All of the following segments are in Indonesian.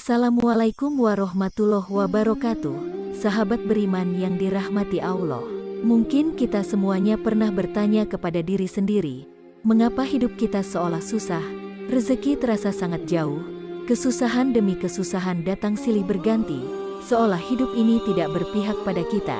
Assalamualaikum warahmatullahi wabarakatuh. Sahabat beriman yang dirahmati Allah. Mungkin kita semuanya pernah bertanya kepada diri sendiri, mengapa hidup kita seolah susah, rezeki terasa sangat jauh, kesusahan demi kesusahan datang silih berganti, seolah hidup ini tidak berpihak pada kita.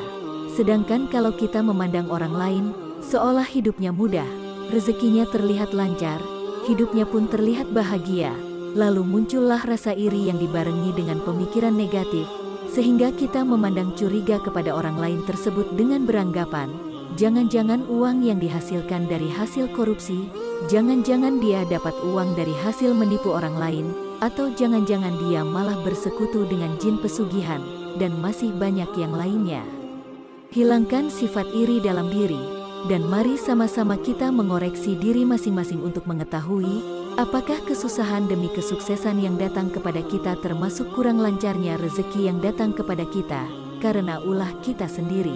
Sedangkan kalau kita memandang orang lain, seolah hidupnya mudah, rezekinya terlihat lancar, hidupnya pun terlihat bahagia. Lalu muncullah rasa iri yang dibarengi dengan pemikiran negatif, sehingga kita memandang curiga kepada orang lain tersebut dengan beranggapan, jangan-jangan uang yang dihasilkan dari hasil korupsi, jangan-jangan dia dapat uang dari hasil menipu orang lain, atau jangan-jangan dia malah bersekutu dengan jin pesugihan, dan masih banyak yang lainnya. Hilangkan sifat iri dalam diri, dan mari sama-sama kita mengoreksi diri masing-masing untuk mengetahui, apakah kesusahan demi kesuksesan yang datang kepada kita termasuk kurang lancarnya rezeki yang datang kepada kita, karena ulah kita sendiri.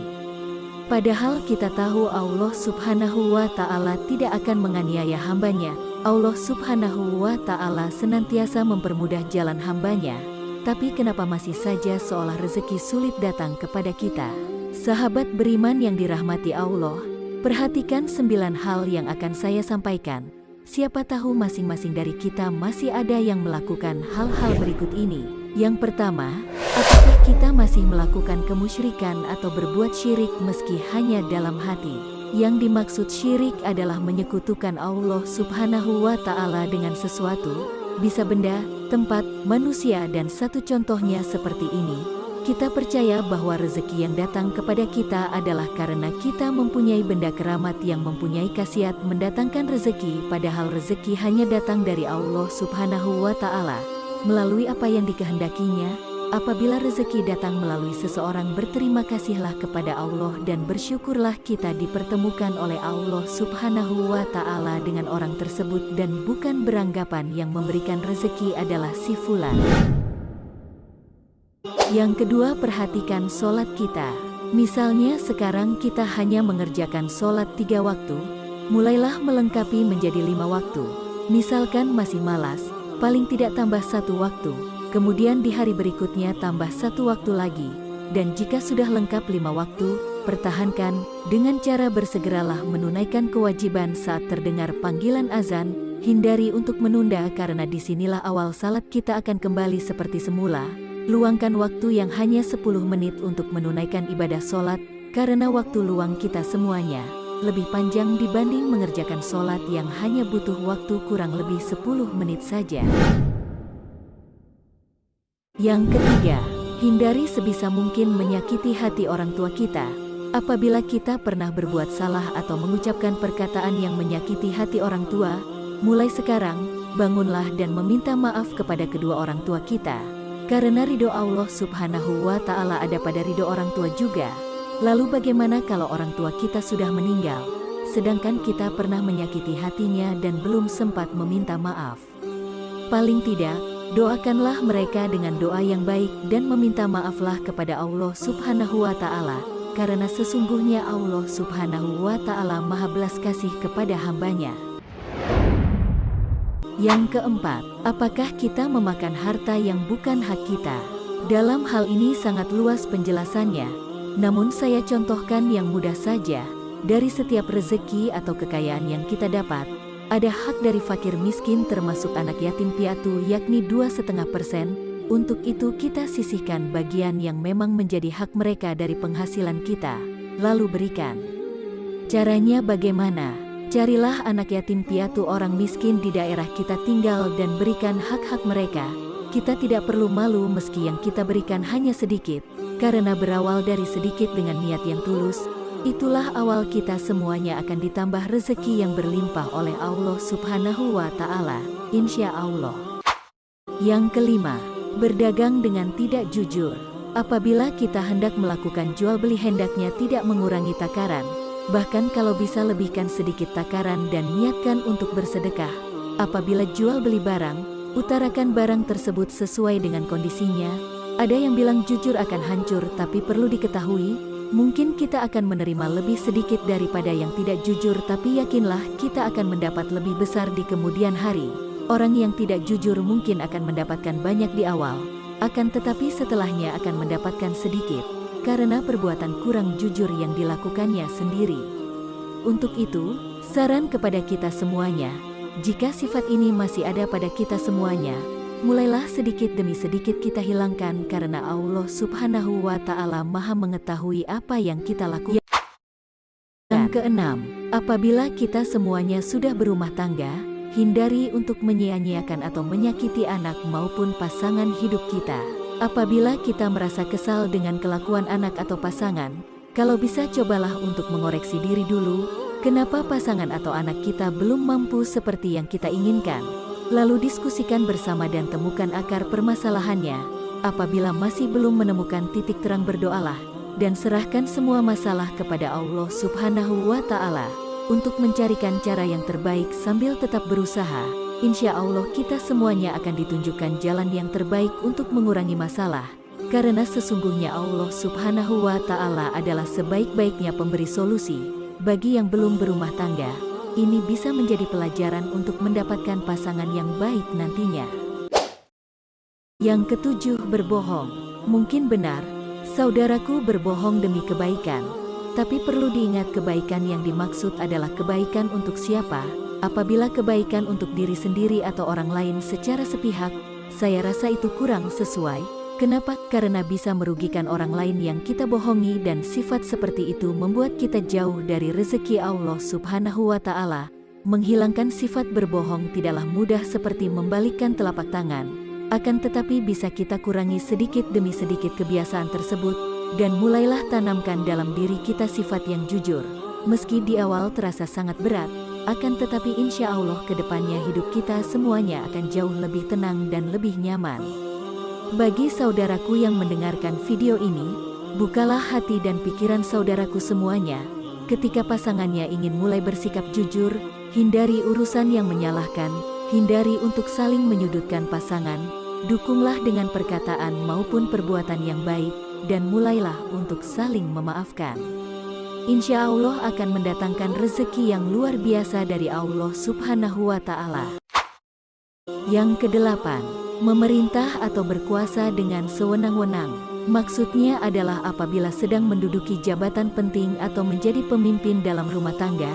Padahal kita tahu Allah Subhanahu wa Ta'ala tidak akan menganiaya hambanya. Allah Subhanahu wa Ta'ala senantiasa mempermudah jalan hambanya. Tapi kenapa masih saja seolah rezeki sulit datang kepada kita? Sahabat beriman yang dirahmati Allah, perhatikan 9 hal yang akan saya sampaikan. Siapa tahu masing-masing dari kita masih ada yang melakukan hal-hal berikut ini. Yang pertama, apakah kita masih melakukan kemusyrikan atau berbuat syirik meski hanya dalam hati? Yang dimaksud syirik adalah menyekutukan Allah Subhanahu wa Ta'ala dengan sesuatu, bisa benda, tempat, manusia, dan satu contohnya seperti ini. Kita percaya bahwa rezeki yang datang kepada kita adalah karena kita mempunyai benda keramat yang mempunyai khasiat mendatangkan rezeki, padahal rezeki hanya datang dari Allah Subhanahu wa Ta'ala melalui apa yang dikehendakinya. Apabila rezeki datang melalui seseorang, berterima kasihlah kepada Allah dan bersyukurlah kita dipertemukan oleh Allah Subhanahu wa Ta'ala dengan orang tersebut, dan bukan beranggapan yang memberikan rezeki adalah si fulan. Yang kedua, perhatikan sholat kita. Misalnya sekarang kita hanya mengerjakan sholat 3 waktu, mulailah melengkapi menjadi 5 waktu. Misalkan masih malas, paling tidak tambah 1 waktu, kemudian di hari berikutnya tambah 1 waktu lagi, dan jika sudah lengkap 5 waktu, pertahankan dengan cara bersegeralah menunaikan kewajiban saat terdengar panggilan azan. Hindari untuk menunda, karena disinilah awal salat kita akan kembali seperti semula. Luangkan waktu yang hanya 10 menit untuk menunaikan ibadah sholat, karena waktu luang kita semuanya lebih panjang dibanding mengerjakan sholat yang hanya butuh waktu kurang lebih 10 menit saja. Yang ketiga, hindari sebisa mungkin menyakiti hati orang tua kita. Apabila kita pernah berbuat salah atau mengucapkan perkataan yang menyakiti hati orang tua, mulai sekarang, bangunlah dan meminta maaf kepada kedua orang tua kita. Karena ridho Allah Subhanahu wa Ta'ala ada pada ridho orang tua juga. Lalu bagaimana kalau orang tua kita sudah meninggal, sedangkan kita pernah menyakiti hatinya dan belum sempat meminta maaf? Paling tidak, doakanlah mereka dengan doa yang baik dan meminta maaflah kepada Allah Subhanahu wa Ta'ala, karena sesungguhnya Allah Subhanahu wa Ta'ala maha belas kasih kepada hambanya. Yang keempat, apakah kita memakan harta yang bukan hak kita? Dalam hal ini sangat luas penjelasannya, namun saya contohkan yang mudah saja. Dari setiap rezeki atau kekayaan yang kita dapat, ada hak dari fakir miskin termasuk anak yatim piatu, yakni 2,5%. Untuk itu kita sisihkan bagian yang memang menjadi hak mereka dari penghasilan kita, lalu berikan. Caranya bagaimana? Carilah anak yatim piatu orang miskin di daerah kita tinggal dan berikan hak-hak mereka. Kita tidak perlu malu meski yang kita berikan hanya sedikit, karena berawal dari sedikit dengan niat yang tulus, itulah awal kita semuanya akan ditambah rezeki yang berlimpah oleh Allah Subhanahu wa Ta'ala, insya Allah. Yang kelima, berdagang dengan tidak jujur. Apabila kita hendak melakukan jual beli, hendaknya tidak mengurangi takaran. Bahkan kalau bisa lebihkan sedikit takaran dan niatkan untuk bersedekah. Apabila jual beli barang, utarakan barang tersebut sesuai dengan kondisinya. Ada yang bilang jujur akan hancur, tapi perlu diketahui, mungkin kita akan menerima lebih sedikit daripada yang tidak jujur, tapi yakinlah kita akan mendapat lebih besar di kemudian hari. Orang yang tidak jujur mungkin akan mendapatkan banyak di awal, akan tetapi setelahnya akan mendapatkan sedikit, karena perbuatan kurang jujur yang dilakukannya sendiri. Untuk itu, saran kepada kita semuanya, jika sifat ini masih ada pada kita semuanya, mulailah sedikit demi sedikit kita hilangkan karena Allah Subhanahu wa Ta'ala Maha mengetahui apa yang kita lakukan. Yang keenam, apabila kita semuanya sudah berumah tangga, hindari untuk menyia-nyiakan atau menyakiti anak maupun pasangan hidup kita. Apabila kita merasa kesal dengan kelakuan anak atau pasangan, kalau bisa cobalah untuk mengoreksi diri dulu, kenapa pasangan atau anak kita belum mampu seperti yang kita inginkan. Lalu diskusikan bersama dan temukan akar permasalahannya. Apabila masih belum menemukan titik terang, berdoalah dan serahkan semua masalah kepada Allah Subhanahu wa Ta'ala untuk mencarikan cara yang terbaik sambil tetap berusaha. Insya Allah kita semuanya akan ditunjukkan jalan yang terbaik untuk mengurangi masalah. Karena sesungguhnya Allah Subhanahu wa Ta'ala adalah sebaik-baiknya pemberi solusi. Bagi yang belum berumah tangga, ini bisa menjadi pelajaran untuk mendapatkan pasangan yang baik nantinya. Yang ketujuh, berbohong. Mungkin benar, saudaraku berbohong demi kebaikan. Tapi perlu diingat kebaikan yang dimaksud adalah kebaikan untuk siapa? Apabila kebaikan untuk diri sendiri atau orang lain secara sepihak, saya rasa itu kurang sesuai. Kenapa? Karena bisa merugikan orang lain yang kita bohongi dan sifat seperti itu membuat kita jauh dari rezeki Allah Subhanahu wa Ta'ala. Menghilangkan sifat berbohong tidaklah mudah seperti membalikkan telapak tangan. Akan tetapi bisa kita kurangi sedikit demi sedikit kebiasaan tersebut dan mulailah tanamkan dalam diri kita sifat yang jujur. Meski di awal terasa sangat berat, akan tetapi insya Allah kedepannya hidup kita semuanya akan jauh lebih tenang dan lebih nyaman. Bagi saudaraku yang mendengarkan video ini, bukalah hati dan pikiran saudaraku semuanya. Ketika pasangannya ingin mulai bersikap jujur, hindari urusan yang menyalahkan, hindari untuk saling menyudutkan pasangan, dukunglah dengan perkataan maupun perbuatan yang baik, dan mulailah untuk saling memaafkan. Insya Allah akan mendatangkan rezeki yang luar biasa dari Allah Subhanahu wa Ta'ala. Yang kedelapan, memerintah atau berkuasa dengan sewenang-wenang. Maksudnya adalah apabila sedang menduduki jabatan penting atau menjadi pemimpin dalam rumah tangga,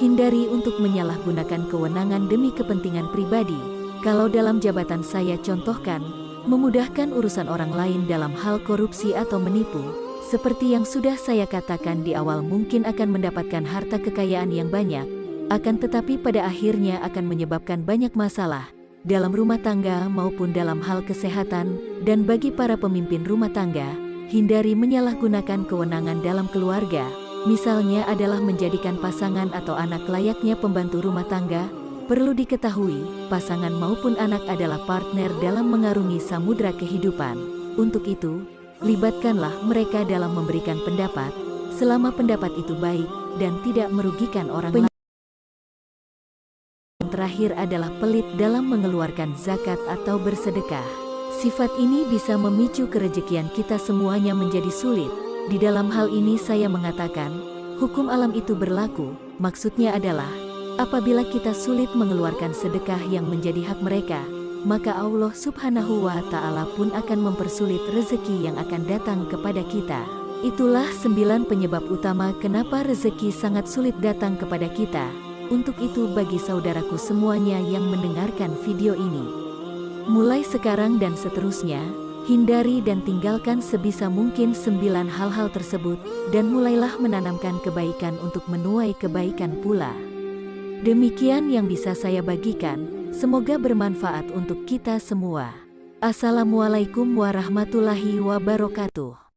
hindari untuk menyalahgunakan kewenangan demi kepentingan pribadi. Kalau dalam jabatan saya contohkan, memudahkan urusan orang lain dalam hal korupsi atau menipu. Seperti yang sudah saya katakan di awal, mungkin akan mendapatkan harta kekayaan yang banyak, akan tetapi pada akhirnya akan menyebabkan banyak masalah dalam rumah tangga maupun dalam hal kesehatan. Dan bagi para pemimpin rumah tangga, hindari menyalahgunakan kewenangan dalam keluarga. Misalnya adalah menjadikan pasangan atau anak layaknya pembantu rumah tangga. Perlu diketahui, pasangan maupun anak adalah partner dalam mengarungi samudra kehidupan. Untuk itu, libatkanlah mereka dalam memberikan pendapat, selama pendapat itu baik dan tidak merugikan orang lain. Yang terakhir adalah pelit dalam mengeluarkan zakat atau bersedekah. Sifat ini bisa memicu kerejekian kita semuanya menjadi sulit. Di dalam hal ini saya mengatakan, hukum alam itu berlaku. Maksudnya adalah, apabila kita sulit mengeluarkan sedekah yang menjadi hak mereka, maka Allah Subhanahu wa Ta'ala pun akan mempersulit rezeki yang akan datang kepada kita. Itulah 9 penyebab utama kenapa rezeki sangat sulit datang kepada kita. Untuk itu bagi saudaraku semuanya yang mendengarkan video ini, mulai sekarang dan seterusnya, hindari dan tinggalkan sebisa mungkin 9 hal-hal tersebut, dan mulailah menanamkan kebaikan untuk menuai kebaikan pula. Demikian yang bisa saya bagikan. Semoga bermanfaat untuk kita semua. Assalamualaikum warahmatullahi wabarakatuh.